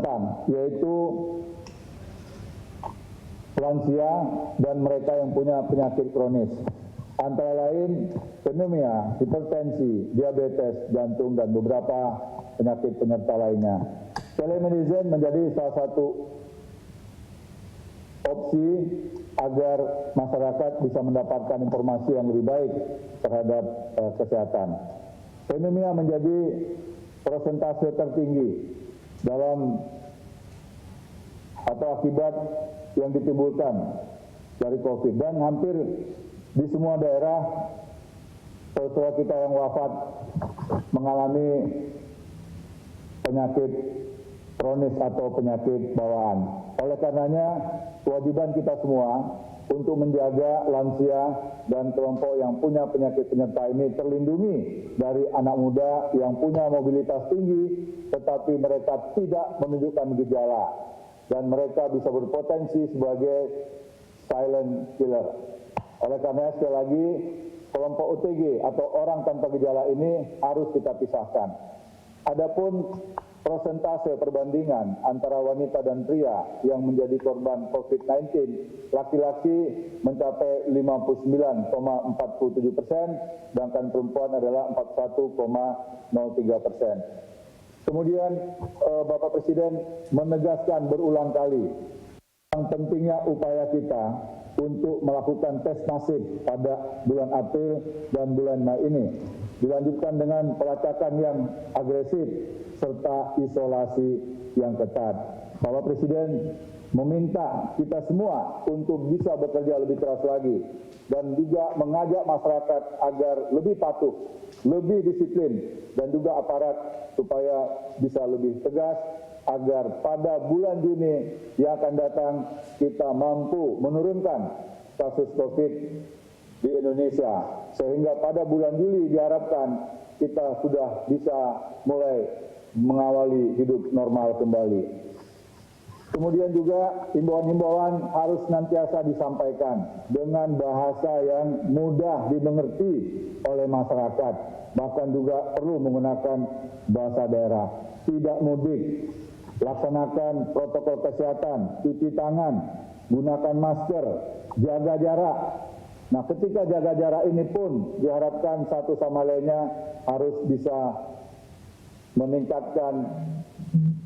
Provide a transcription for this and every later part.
rentan, yaitu lansia dan mereka yang punya penyakit kronis. Antara lain pneumonia, hipertensi, diabetes, jantung, dan beberapa penyakit penyerta lainnya. Telemedicine menjadi salah satu opsi agar masyarakat bisa mendapatkan informasi yang lebih baik terhadap kesehatan. Pneumonia menjadi persentase tertinggi dalam atau akibat yang ditimbulkan dari COVID, dan hampir di semua daerah saudara kita yang wafat mengalami penyakit kronis atau penyakit bawaan. Oleh karenanya, kewajiban kita semua untuk menjaga lansia dan kelompok yang punya penyakit penyerta ini terlindungi dari anak muda yang punya mobilitas tinggi tetapi mereka tidak menunjukkan gejala dan mereka bisa berpotensi sebagai silent killer. Oleh karena sekali lagi, kelompok OTG atau orang tanpa gejala ini harus kita pisahkan. Adapun persentase perbandingan antara wanita dan pria yang menjadi korban COVID-19, laki-laki mencapai 59,47%, sedangkan perempuan adalah 41,03%. Kemudian Bapak Presiden menegaskan berulang kali tentang pentingnya upaya kita untuk melakukan tes masif pada bulan April dan bulan Mei ini, dilanjutkan dengan pelacakan yang agresif serta isolasi yang ketat. Bapak Presiden meminta kita semua untuk bisa bekerja lebih keras lagi dan juga mengajak masyarakat agar lebih patuh, lebih disiplin, dan juga aparat supaya bisa lebih tegas agar pada bulan Juni yang akan datang kita mampu menurunkan kasus COVID di Indonesia, sehingga pada bulan Juli diharapkan kita sudah bisa mulai mengawali hidup normal kembali. Kemudian juga himbauan-himbauan harus senantiasa disampaikan dengan bahasa yang mudah dimengerti oleh masyarakat, bahkan juga perlu menggunakan bahasa daerah. Tidak mudik, laksanakan protokol kesehatan, cuci tangan, gunakan masker, jaga jarak. Nah, ketika jaga jarak ini pun diharapkan satu sama lainnya harus bisa meningkatkan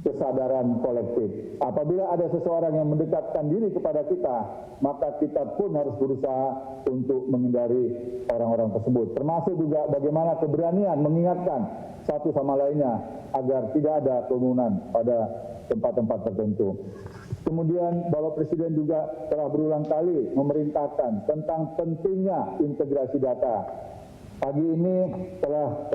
kesadaran kolektif. Apabila ada seseorang yang mendekatkan diri kepada kita, maka kita pun harus berusaha untuk menghindari orang-orang tersebut. Termasuk juga bagaimana keberanian mengingatkan satu sama lainnya agar tidak ada kerumunan pada tempat-tempat tertentu. Kemudian Bapak Presiden juga telah berulang kali memerintahkan tentang pentingnya integrasi data. Pagi ini telah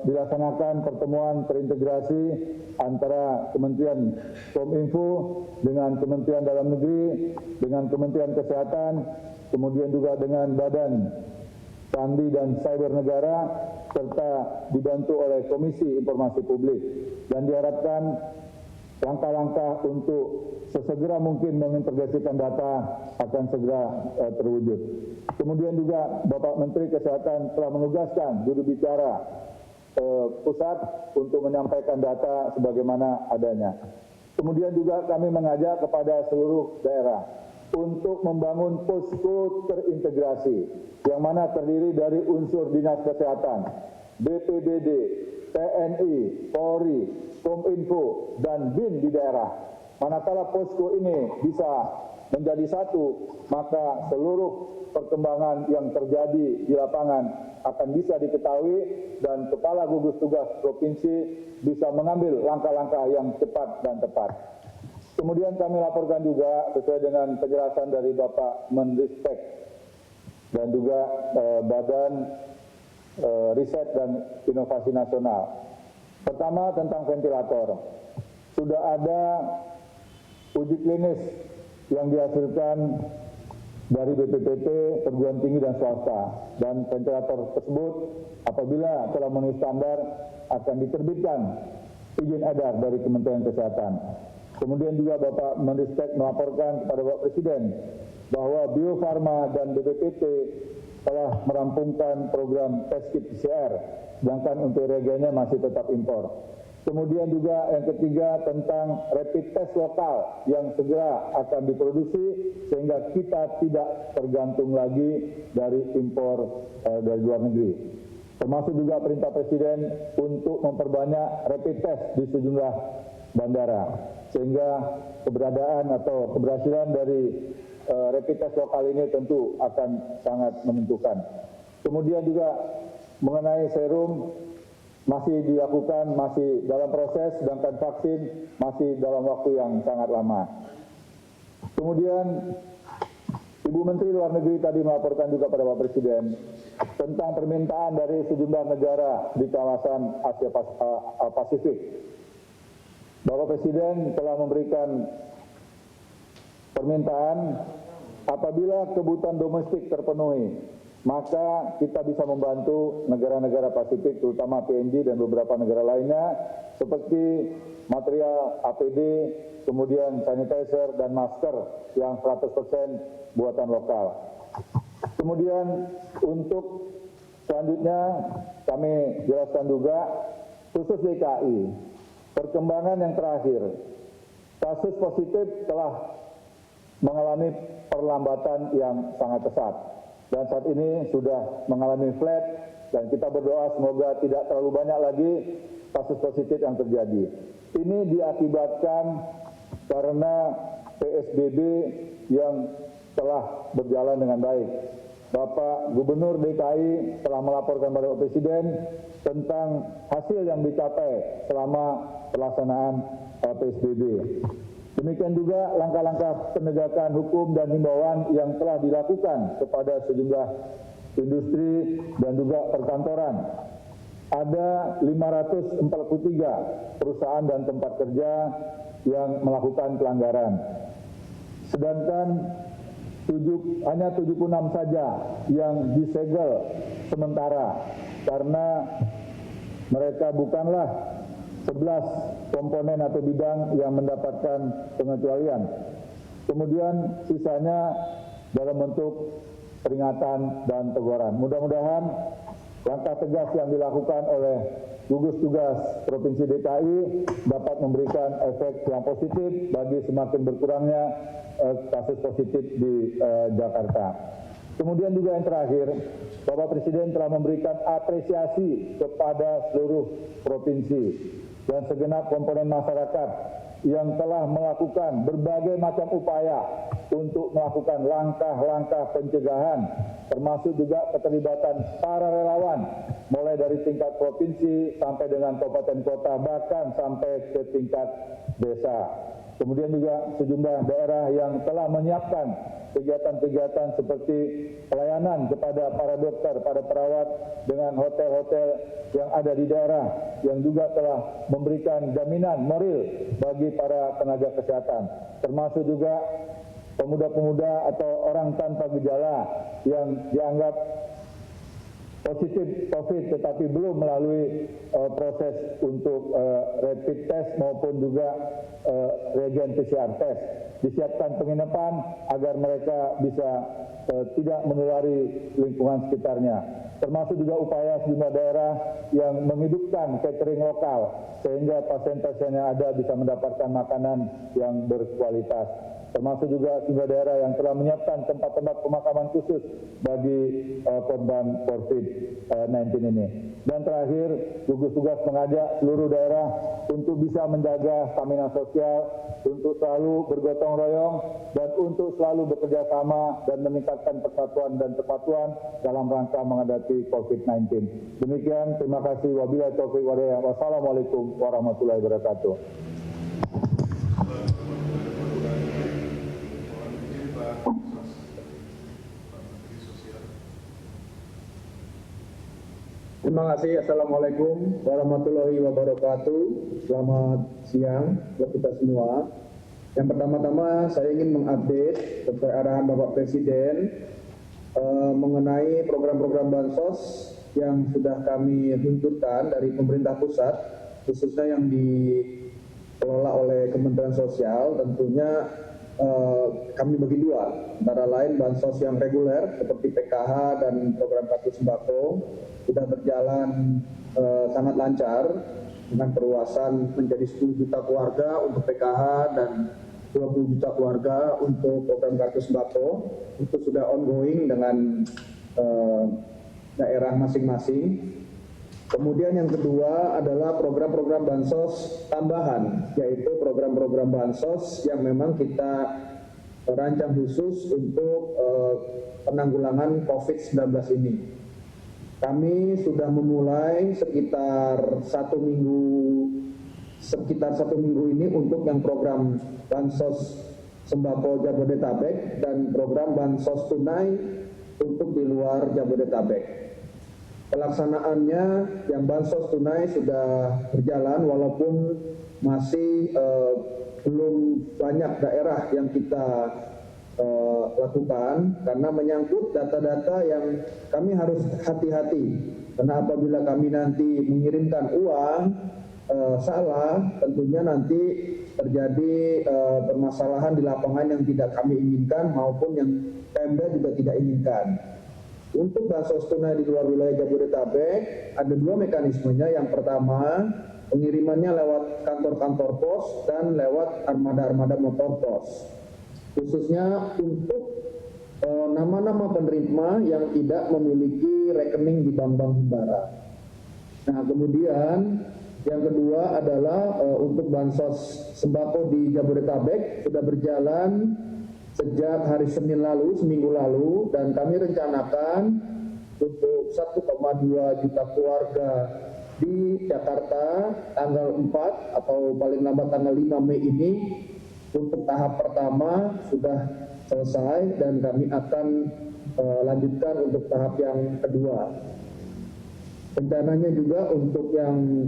dilaksanakan pertemuan terintegrasi antara Kementerian Kominfo dengan Kementerian Dalam Negeri, dengan Kementerian Kesehatan, kemudian juga dengan Badan Sandi dan Cyber Negara, serta dibantu oleh Komisi Informasi Publik. Dan diharapkan langkah-langkah untuk sesegera mungkin mengintegrasikan data akan segera terwujud. Kemudian juga Bapak Menteri Kesehatan telah menugaskan juru bicara pusat untuk menyampaikan data sebagaimana adanya. Kemudian juga kami mengajak kepada seluruh daerah untuk membangun posko terintegrasi yang mana terdiri dari unsur Dinas Kesehatan, BPBD, TNI, Polri, Kominfo, dan BIN di daerah. Manakala posko ini bisa menjadi satu, maka seluruh perkembangan yang terjadi di lapangan akan bisa diketahui dan Kepala Gugus Tugas Provinsi bisa mengambil langkah-langkah yang cepat dan tepat. Kemudian kami laporkan juga sesuai dengan penjelasan dari Bapak Menristek dan juga Badan Riset dan Inovasi Nasional. Pertama tentang ventilator. Sudah ada uji klinis yang dihasilkan dari BPPT, perguruan tinggi dan swasta, dan ventilator tersebut apabila telah memenuhi standar akan diterbitkan izin edar dari Kementerian Kesehatan. Kemudian juga Bapak Menristek melaporkan kepada Bapak Presiden bahwa Bio Farma dan BPPT telah merampungkan program tes kit PCR, sedangkan untuk reagennya masih tetap impor. Kemudian juga yang ketiga tentang rapid test lokal yang segera akan diproduksi sehingga kita tidak tergantung lagi dari impor dari luar negeri. Termasuk juga perintah Presiden untuk memperbanyak rapid test di sejumlah bandara sehingga keberadaan atau keberhasilan dari rapid test lokal ini tentu akan sangat menentukan. Kemudian juga mengenai serum masih dilakukan, masih dalam proses, sedangkan vaksin masih dalam waktu yang sangat lama. Kemudian Ibu Menteri Luar Negeri tadi melaporkan juga pada Pak Presiden tentang permintaan dari sejumlah negara di kawasan Asia Pasifik. Bapak Presiden telah memberikan permintaan apabila kebutuhan domestik terpenuhi, maka kita bisa membantu negara-negara Pasifik, terutama PNG dan beberapa negara lainnya, seperti material APD, kemudian sanitizer dan masker yang 100% buatan lokal. Kemudian untuk selanjutnya kami jelaskan juga, khusus DKI, perkembangan yang terakhir, kasus positif telah mengalami perlambatan yang sangat pesat. Dan saat ini sudah mengalami flat dan kita berdoa semoga tidak terlalu banyak lagi kasus positif yang terjadi. Ini diakibatkan karena PSBB yang telah berjalan dengan baik. Bapak Gubernur DKI telah melaporkan kepada Bapak Presiden tentang hasil yang dicapai selama pelaksanaan PSBB. Demikian juga langkah-langkah penegakan hukum dan himbauan yang telah dilakukan kepada sejumlah industri dan juga perkantoran. Ada 543 perusahaan dan tempat kerja yang melakukan pelanggaran. Sedangkan hanya 76 saja yang disegel sementara karena mereka bukanlah 11 komponen atau bidang yang mendapatkan pengecualian. Kemudian sisanya dalam bentuk peringatan dan teguran. Mudah-mudahan langkah tegas yang dilakukan oleh gugus tugas Provinsi DKI dapat memberikan efek yang positif bagi semakin berkurangnya kasus positif di Jakarta. Kemudian juga yang terakhir, Bapak Presiden telah memberikan apresiasi kepada seluruh provinsi dan segenap komponen masyarakat yang telah melakukan berbagai macam upaya untuk melakukan langkah-langkah pencegahan, termasuk juga keterlibatan para relawan, mulai dari tingkat provinsi sampai dengan kabupaten kota, bahkan sampai ke tingkat desa. Kemudian juga sejumlah daerah yang telah menyiapkan kegiatan-kegiatan seperti pelayanan kepada para dokter, para perawat dengan hotel-hotel yang ada di daerah yang juga telah memberikan jaminan moral bagi para tenaga kesehatan, termasuk juga pemuda-pemuda atau orang tanpa gejala yang dianggap positif COVID tetapi belum melalui proses untuk rapid test maupun juga reagen PCR test. Disiapkan penginapan agar mereka bisa tidak menulari lingkungan sekitarnya. Termasuk juga upaya sejumlah daerah yang menghidupkan catering lokal sehingga pasien-pasien yang ada bisa mendapatkan makanan yang berkualitas. Termasuk juga sejumlah daerah yang telah menyiapkan tempat-tempat pemakaman khusus bagi korban COVID-19 ini. Dan terakhir, gugus tugas mengajak seluruh daerah untuk bisa menjaga stamina sosial, untuk selalu bergotong royong, dan untuk selalu bekerja sama dan meningkatkan persatuan dan kepatuhan dalam rangka menghadapi COVID-19. Demikian, terima kasih. Wabillahi taufiq wal hidayah. Wassalamualaikum warahmatullahi wabarakatuh. Terima kasih. Assalamualaikum warahmatullahi wabarakatuh. Selamat siang buat kita semua. Yang pertama-tama saya ingin mengupdate sesuai arahan Bapak Presiden mengenai program-program bansos yang sudah kami luncurkan dari pemerintah pusat, khususnya yang dikelola oleh Kementerian Sosial. Tentunya kami bagi dua, antara lain bansos yang reguler seperti PKH dan program kartu sembako sudah berjalan sangat lancar, dengan perluasan menjadi 10 juta keluarga untuk PKH dan 20 juta keluarga untuk program kartu sembako. Itu sudah ongoing dengan daerah masing-masing. Kemudian yang kedua adalah program-program bansos tambahan, yaitu program-program bansos yang memang kita rancang khusus untuk penanggulangan COVID-19 ini. Kami sudah memulai sekitar satu minggu ini untuk yang program bansos sembako Jabodetabek dan program bansos tunai untuk di luar Jabodetabek. Pelaksanaannya yang bansos tunai sudah berjalan walaupun masih belum banyak daerah yang kita lakukan karena menyangkut data-data yang kami harus hati-hati, karena apabila kami nanti mengirimkan uang salah, tentunya nanti terjadi permasalahan di lapangan yang tidak kami inginkan maupun yang Pemda juga tidak inginkan. Untuk bansos tunai di luar wilayah Jabodetabek ada dua mekanismenya. Yang pertama, pengirimannya lewat kantor-kantor pos dan lewat armada-armada motor pos, khususnya untuk nama-nama penerima yang tidak memiliki rekening di bank-bank himbara. Nah, kemudian yang kedua adalah untuk bansos sembako di Jabodetabek sudah berjalan sejak hari Senin lalu, seminggu lalu, dan kami rencanakan untuk 1,2 juta keluarga di Jakarta tanggal 4 atau paling lambat tanggal 5 Mei ini. Untuk tahap pertama sudah selesai dan kami akan lanjutkan untuk tahap yang kedua. Rencananya juga untuk yang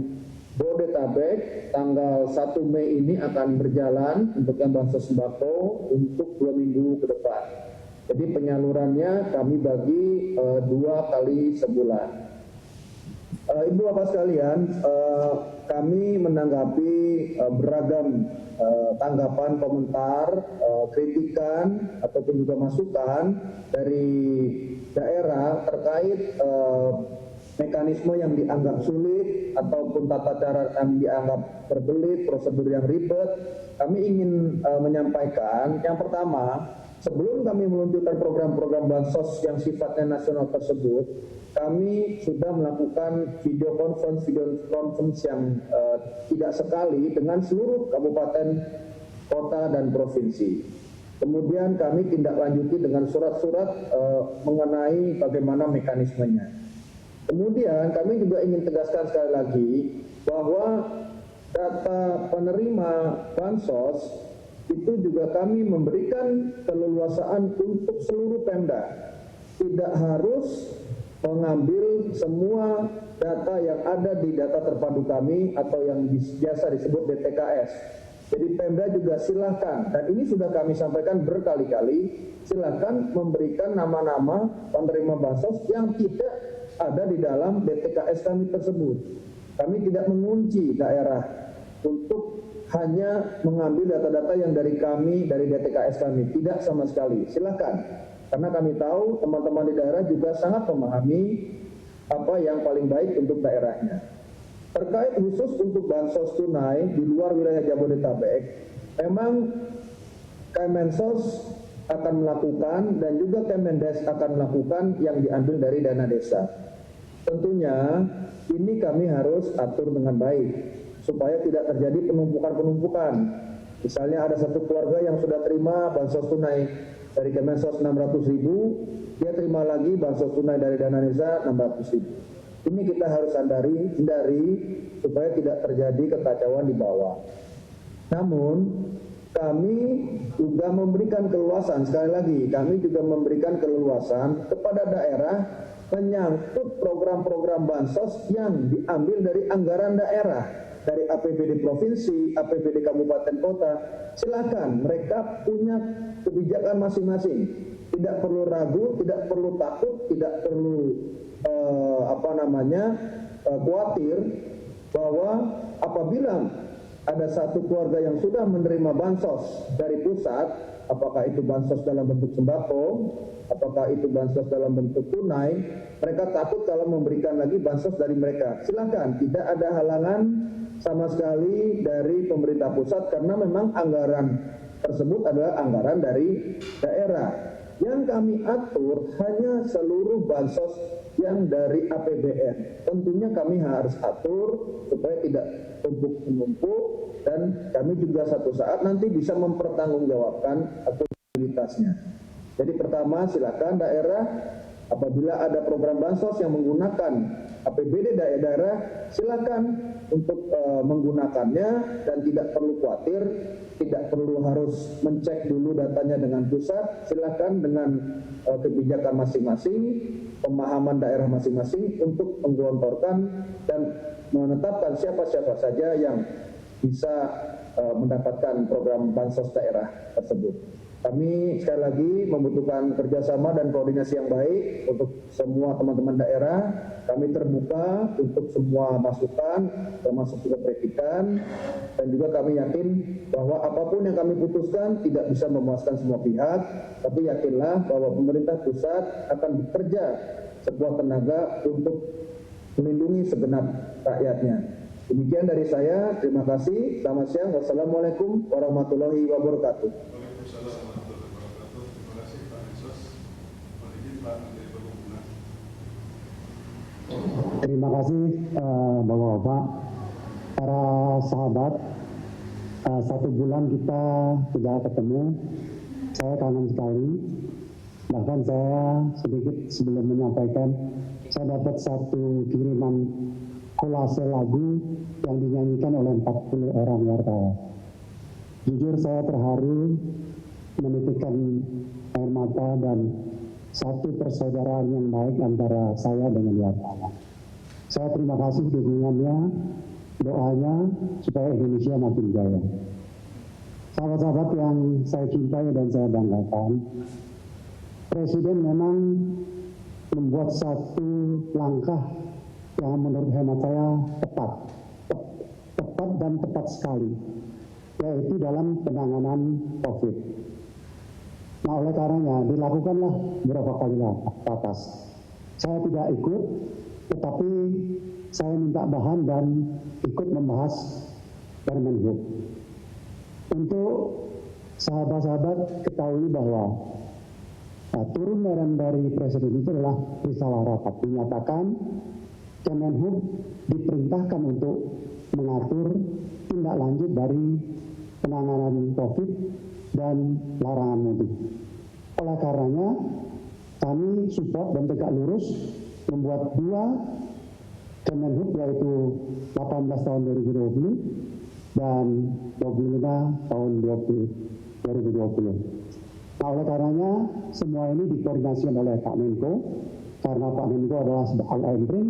Bodetabek tanggal 1 Mei ini akan berjalan untuk yang bansos sembako untuk 2 minggu ke depan. Jadi penyalurannya kami bagi 2 kali sebulan. Ibu Bapak sekalian, kami menanggapi beragam tanggapan, komentar, kritikan ataupun juga masukan dari daerah terkait mekanisme yang dianggap sulit ataupun tata cara yang dianggap berbelit, prosedur yang ribet. Kami ingin menyampaikan, yang pertama, sebelum kami meluncurkan program-program bansos yang sifatnya nasional tersebut, kami sudah melakukan video conference yang tidak sekali dengan seluruh kabupaten, kota, dan provinsi. Kemudian kami tindak lanjuti dengan surat-surat mengenai bagaimana mekanismenya. Kemudian kami juga ingin tegaskan sekali lagi bahwa data penerima bansos itu juga kami memberikan keleluasaan untuk seluruh Pemda. Tidak harus mengambil semua data yang ada di data terpadu kami atau yang biasa disebut DTKS. Jadi Pemda juga silakan, dan ini sudah kami sampaikan berkali-kali, silakan memberikan nama-nama penerima bansos yang tidak ada di dalam DTKS kami tersebut. Kami tidak mengunci daerah untuk hanya mengambil data-data yang dari kami, dari DTKS kami. Tidak sama sekali, silakan. Karena kami tahu teman-teman di daerah juga sangat memahami apa yang paling baik untuk daerahnya. Terkait khusus untuk bansos tunai di luar wilayah Jabodetabek, memang Kemensos akan melakukan dan juga Kemendes akan melakukan yang diambil dari dana desa. Tentunya ini kami harus atur dengan baik supaya tidak terjadi penumpukan-penumpukan. Misalnya ada satu keluarga yang sudah terima bansos tunai dari Kemensos 600.000, dia terima lagi bansos tunai dari dana desa 600.000. Ini kita harus hindari supaya tidak terjadi kekacauan di bawah. Namun kami juga memberikan keleluasan, sekali lagi kami juga memberikan keleluasan kepada daerah menyangkut program-program bansos yang diambil dari anggaran daerah, dari APBD provinsi, APBD kabupaten kota. Silakan, mereka punya kebijakan masing-masing. Tidak perlu ragu, tidak perlu takut, tidak perlu khawatir bahwa apabila ada satu keluarga yang sudah menerima bansos dari pusat, apakah itu bansos dalam bentuk sembako, apakah itu bansos dalam bentuk tunai, mereka takut kalau memberikan lagi bansos dari mereka. Silakan, tidak ada halangan, sama sekali dari pemerintah pusat karena memang anggaran tersebut adalah anggaran dari daerah. Yang kami atur hanya seluruh bansos yang dari APBN. Tentunya kami harus atur supaya tidak tumpuk-menumpuk dan kami juga satu saat nanti bisa mempertanggungjawabkan akuntabilitasnya. Jadi pertama, silakan daerah apabila ada program bansos yang menggunakan APBD daerah, silakan untuk menggunakannya dan tidak perlu khawatir, tidak perlu harus mencek dulu datanya dengan pusat, silakan dengan kebijakan masing-masing, pemahaman daerah masing-masing untuk menggelontorkan dan menetapkan siapa-siapa saja yang bisa mendapatkan program bansos daerah tersebut. Kami sekali lagi membutuhkan kerjasama dan koordinasi yang baik untuk semua teman-teman daerah. Kami terbuka untuk semua masukan, termasuk juga kritikan, dan juga kami yakin bahwa apapun yang kami putuskan tidak bisa memuaskan semua pihak, tapi yakinlah bahwa pemerintah pusat akan bekerja sekuat tenaga untuk melindungi segenap rakyatnya. Demikian dari saya, terima kasih, selamat siang, wassalamualaikum warahmatullahi wabarakatuh. Terima kasih Bapak-Bapak, para sahabat. 1 bulan kita tidak ketemu, saya kangen sekali. Bahkan saya sedikit sebelum menyampaikan, saya dapat satu kiriman kolase lagu yang dinyanyikan oleh 40 orang wartawan. Jujur saya terharu menitikkan air mata dan satu persaudaraan yang baik antara saya dengan wartawan. Saya terima kasih dukungannya, doanya supaya Indonesia makin jaya. Sahabat-sahabat yang saya cintai dan saya banggakan, Presiden memang membuat satu langkah yang menurut hemat saya tepat dan tepat sekali, yaitu dalam penanganan COVID. Nah, oleh karenanya dilakukanlah beberapa kali ratas. Saya tidak ikut, tetapi saya minta bahan dan ikut membahas Permenhub. Untuk sahabat-sahabat ketahui bahwa turun merem dari Presiden itu adalah risalah rapat. Dinyatakan Kemenhub diperintahkan untuk mengatur tindak lanjut dari penanganan COVID dan larangan mudik. Oleh karenanya kami support dan tegak lurus membuat 2 Kemenhub, yaitu 18 tahun 2020 dan 25 tahun 2020. Nah, oleh karenanya semua ini dikoordinasikan oleh Pak Menko, karena Pak Menko adalah al-entry.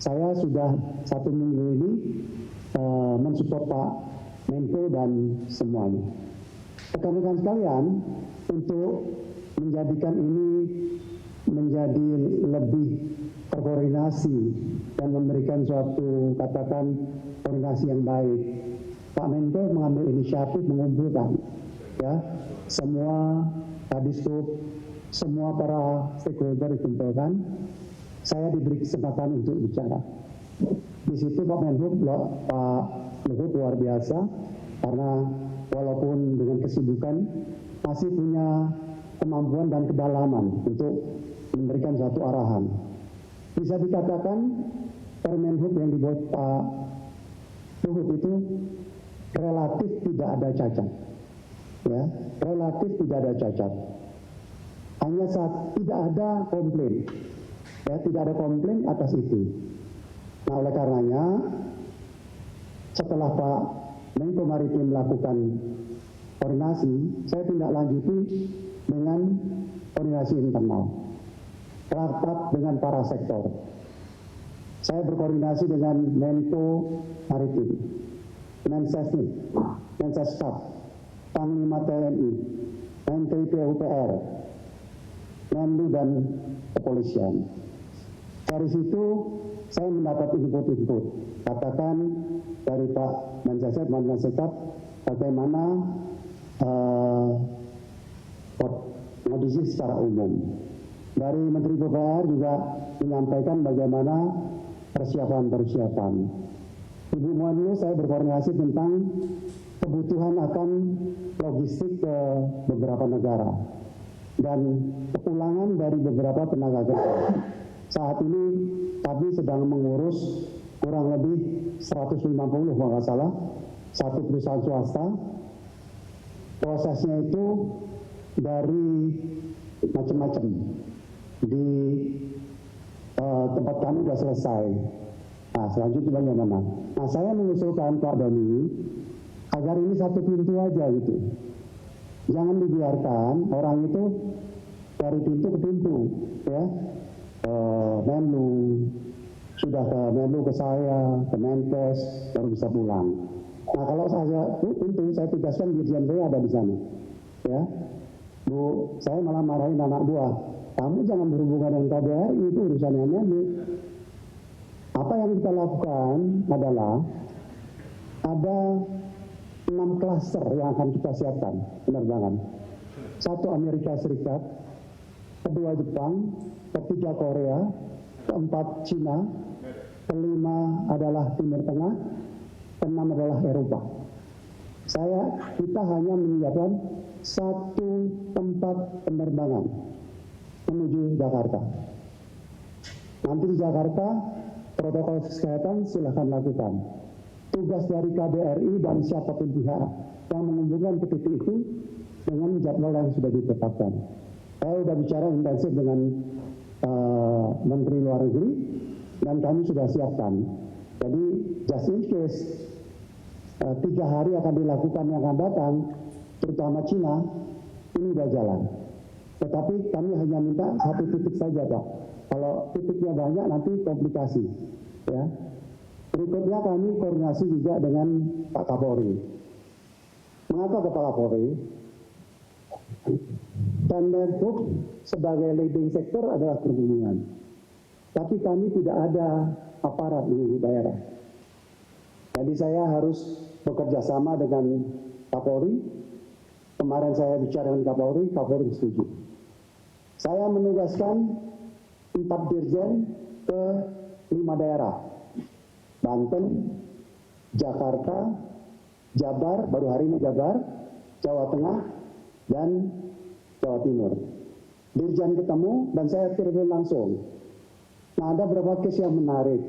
Saya sudah 1 minggu ini mensupport Pak Menko dan semuanya. Rekan-rekan sekalian, untuk menjadikan ini menjadi lebih terkoordinasi dan memberikan suatu katakan koordinasi yang baik, Pak Menko mengambil inisiatif mengumpulkan ya semua Kadisub, semua para stakeholder dikumpulkan. Saya diberi kesempatan untuk bicara. Di situ Pak Menhub, Pak Luhut luar biasa, karena walaupun dengan kesibukan masih punya kemampuan dan kedalaman untuk memberikan suatu arahan. Bisa dikatakan Permenhub yang dibuat Pak Luhut itu relatif tidak ada cacat, ya, relatif tidak ada cacat. Hanya saat tidak ada komplain, ya, tidak ada komplain atas itu. Nah, oleh karenanya setelah Pak Menko Maritim melakukan koordinasi, saya tindak lanjuti dengan koordinasi internal, rapat dengan para sektor. Saya berkoordinasi dengan Menko Maritim, Mensesnek, Mensestab, Panglima TNI, Menteri PUPR, Menlu dan Kepolisian. Dari situ saya mendapat input-input, katakan dari Pak Mensesnek, Mensestab, bagaimana kondisi secara umum. Dari Menteri PUPR juga menyampaikan bagaimana persiapan-persiapan. Ibu Menlu, saya berkoordinasi tentang kebutuhan akan logistik ke beberapa negara dan kepulangan dari beberapa tenaga kerja. Saat ini kami sedang mengurus kurang lebih 150 kalau nggak salah, satu perusahaan swasta. Prosesnya itu dari macam-macam. Di tempat kami sudah selesai. Nah, selanjutnya bagaimana? Nah, saya mengusulkan Pak Doni agar ini satu pintu aja gitu. Jangan dibiarkan orang itu dari pintu ke pintu, ya. Menlu sudah ke Menlu ke saya, ke Menkes, baru bisa pulang. Nah, kalau saya pintu, saya tugaskan Dirjen saya ada di sana, ya. Bu, saya malah marahin anak buah. Kamu jangan berhubungan dengan KBRI, itu urusannya Menlu. Apa yang kita lakukan adalah ada 6 klaster yang akan kita siapkan penerbangan. 1 Amerika Serikat, 2 Jepang, 3 Korea, 4 Cina, 5 adalah Timur Tengah, 6 adalah Eropa. Kita hanya menyiapkan 1 tempat penerbangan menuju Jakarta. Nanti di Jakarta protokol kesehatan silahkan lakukan. Tugas dari KBRI dan siapapun pihak yang menghubungkan ke titik itu dengan jadwal yang sudah ditetapkan. Saya sudah bicara intensif dengan Menteri Luar Negeri dan kami sudah siapkan. Jadi just in case 3 hari akan dilakukan yang akan datang, terutama Cina, ini sudah jalan. Tetapi kami hanya minta 1 titik saja, Pak. Kalau titiknya banyak nanti komplikasi, ya. Berikutnya kami koordinasi juga dengan Pak Kapolri. Mengapa ke Pak Kapolri? Kemenhub sebagai leading sector adalah perhubungan. Tapi kami tidak ada aparat di daerah. Jadi saya harus bekerja sama dengan Kapolri. Kemarin saya bicara dengan Kapolri, Kapolri setuju. Saya menugaskan 4 dirjen ke 5 daerah. Banten, Jakarta, Jabar, baru hari ini Jabar, Jawa Tengah, dan Jawa Timur. Dirjen ketemu dan saya kirim langsung. Nah, ada beberapa case yang menarik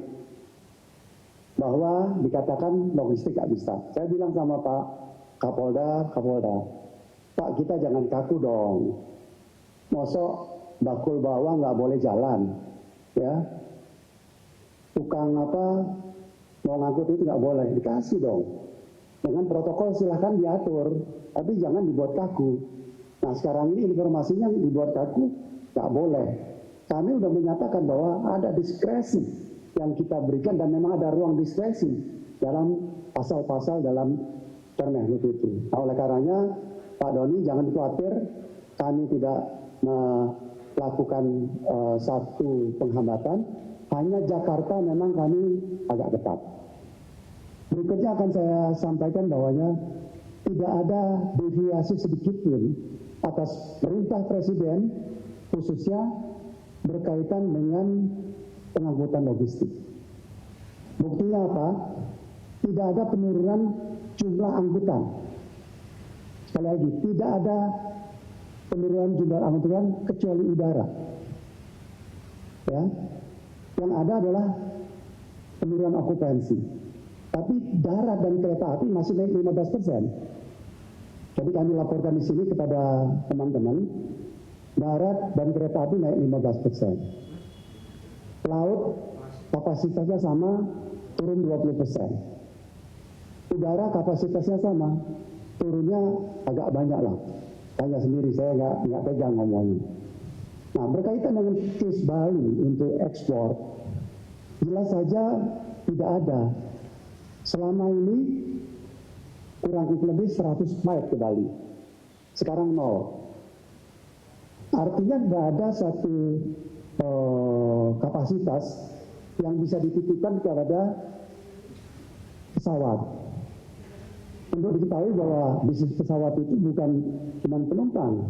bahwa dikatakan logistik nggak bisa. Saya bilang sama Pak Kapolda, Pak, kita jangan kaku dong. Mosok bakul bawah nggak boleh jalan, ya. Tukang mau ngangkut itu nggak boleh, dikasih dong. Dengan protokol silahkan diatur, tapi jangan dibuat kaku. Nah, sekarang ini informasinya dibuat kaku, nggak boleh. Kami sudah menyatakan bahwa ada diskresi yang kita berikan dan memang ada ruang diskresi dalam pasal-pasal dalam Permenhub itu. Nah, oleh karenanya Pak Doni jangan khawatir, kami tidak melakukan satu penghambatan, hanya Jakarta memang kami agak ketat. Berikutnya akan saya sampaikan bahwanya tidak ada deviasi sedikit pun atas perintah Presiden, khususnya berkaitan dengan pengangkutan logistik. Buktinya apa? Tidak ada penurunan jumlah angkutan. Sekali lagi, tidak ada penurunan jumlah angkutan kecuali udara. Ya, yang ada adalah penurunan okupansi. Tapi darat dan kereta api masih naik 15%. Jadi kami laporkan di sini kepada teman-teman, darat dan kereta api naik 15%. Laut kapasitasnya sama, turun 20%. Udara kapasitasnya sama, turunnya agak banyak lah. Tanya sendiri, saya nggak pegang ngomongnya. Nah, berkaitan dengan case Bali untuk ekspor, jelas saja tidak ada. Selama ini kurang lebih 100 flight ke Bali, sekarang 0. Artinya tidak ada satu kapasitas yang bisa dititipkan kepada pesawat. Untuk diketahui bahwa bisnis pesawat itu bukan cuma penumpang,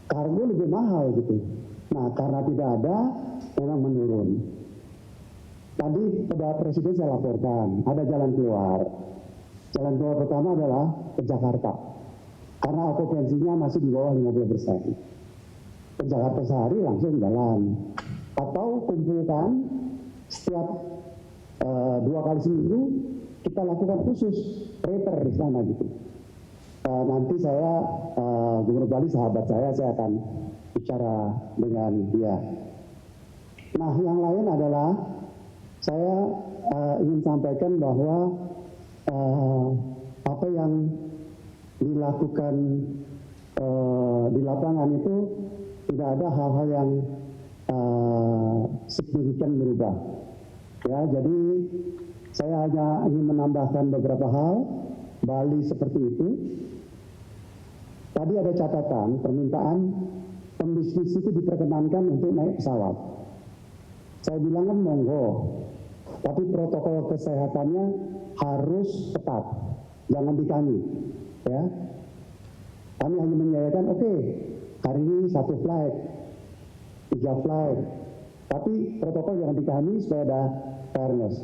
kargo lebih mahal gitu. Nah, karena tidak ada, memang menurun. Tadi pada Presiden saya laporkan, ada jalan keluar. Jalan keluar pertama adalah ke Jakarta, karena okupansinya masih di bawah 50%. Ke Jakarta sehari langsung jalan. Atau kumpulkan setiap 2 kali seminggu, kita lakukan khusus prater di sana gitu. Nanti saya, Gubernur Bali sahabat saya akan bicara dengan dia. Nah, yang lain adalah saya ingin sampaikan bahwa apa yang dilakukan di lapangan itu tidak ada hal-hal yang signifikan berubah. Ya, jadi saya hanya ingin menambahkan beberapa hal. Bali seperti itu. Tadi ada catatan permintaan pembisnis itu diperkenankan untuk naik pesawat. Saya bilang kan monggo, tapi protokol kesehatannya harus ketat, jangan dikami. Ya, kami hanya menyatakan oke, hari ini 1 flight, 3 flight, tapi protokol jangan dikami supaya ada fairness.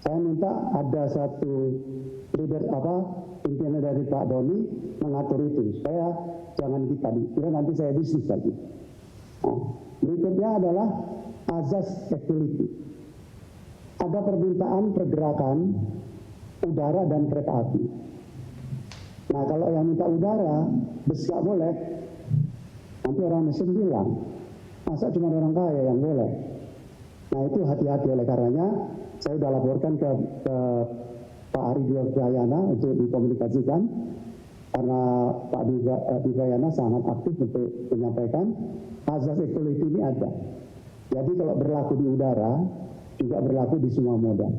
Saya minta ada satu leader pimpinan dari Pak Doni mengatur itu supaya jangan kita dikira nanti saya bisnis lagi. Nah, berikutnya adalah azas equality. Ada permintaan pergerakan udara dan kereta api. Nah, kalau yang minta udara, bus nggak boleh. Nanti orang mesin bilang, masa cuma orang kaya yang boleh. Nah, itu hati-hati. Oleh karenanya, saya sudah laporkan ke Pak Ari Dwiayana untuk dikomunikasikan, karena Pak Dwiayana sangat aktif untuk menyampaikan azas equality ini ada. Jadi kalau berlaku di udara, juga berlaku di semua moda.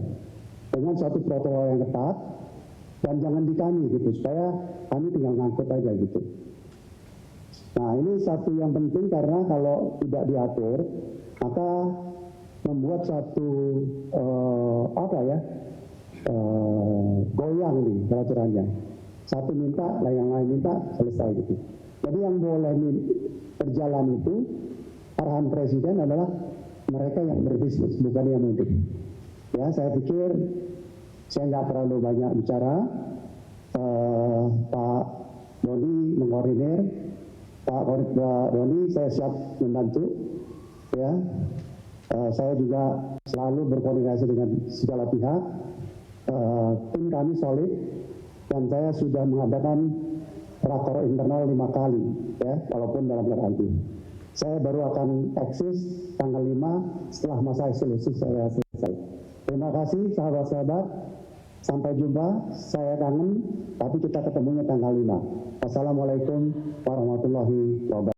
Dengan suatu protokol yang ketat, dan jangan dikami gitu, supaya kami tinggal ngangkut aja gitu. Nah, ini satu yang penting karena kalau tidak diatur, maka membuat satu goyang nih peraturannya. Satu minta, yang lain minta, selesai gitu. Jadi yang boleh berjalan itu arahan Presiden adalah mereka yang berbisnis, bukan yang mudik. Ya, saya pikir saya nggak terlalu banyak bicara. Pak Doni mengkoordinir. Pak Doni, saya siap membantu. Ya, saya juga selalu berkoordinasi dengan segala pihak. Tim kami solid dan saya sudah mengadakan rakor internal 5 kali, ya, walaupun dalam karantina. Saya baru akan eksis tanggal 5 setelah masa isolasi saya selesai. Terima kasih sahabat-sahabat. Sampai jumpa. Saya kangen, tapi kita ketemunya tanggal 5. Wassalamualaikum warahmatullahi wabarakatuh.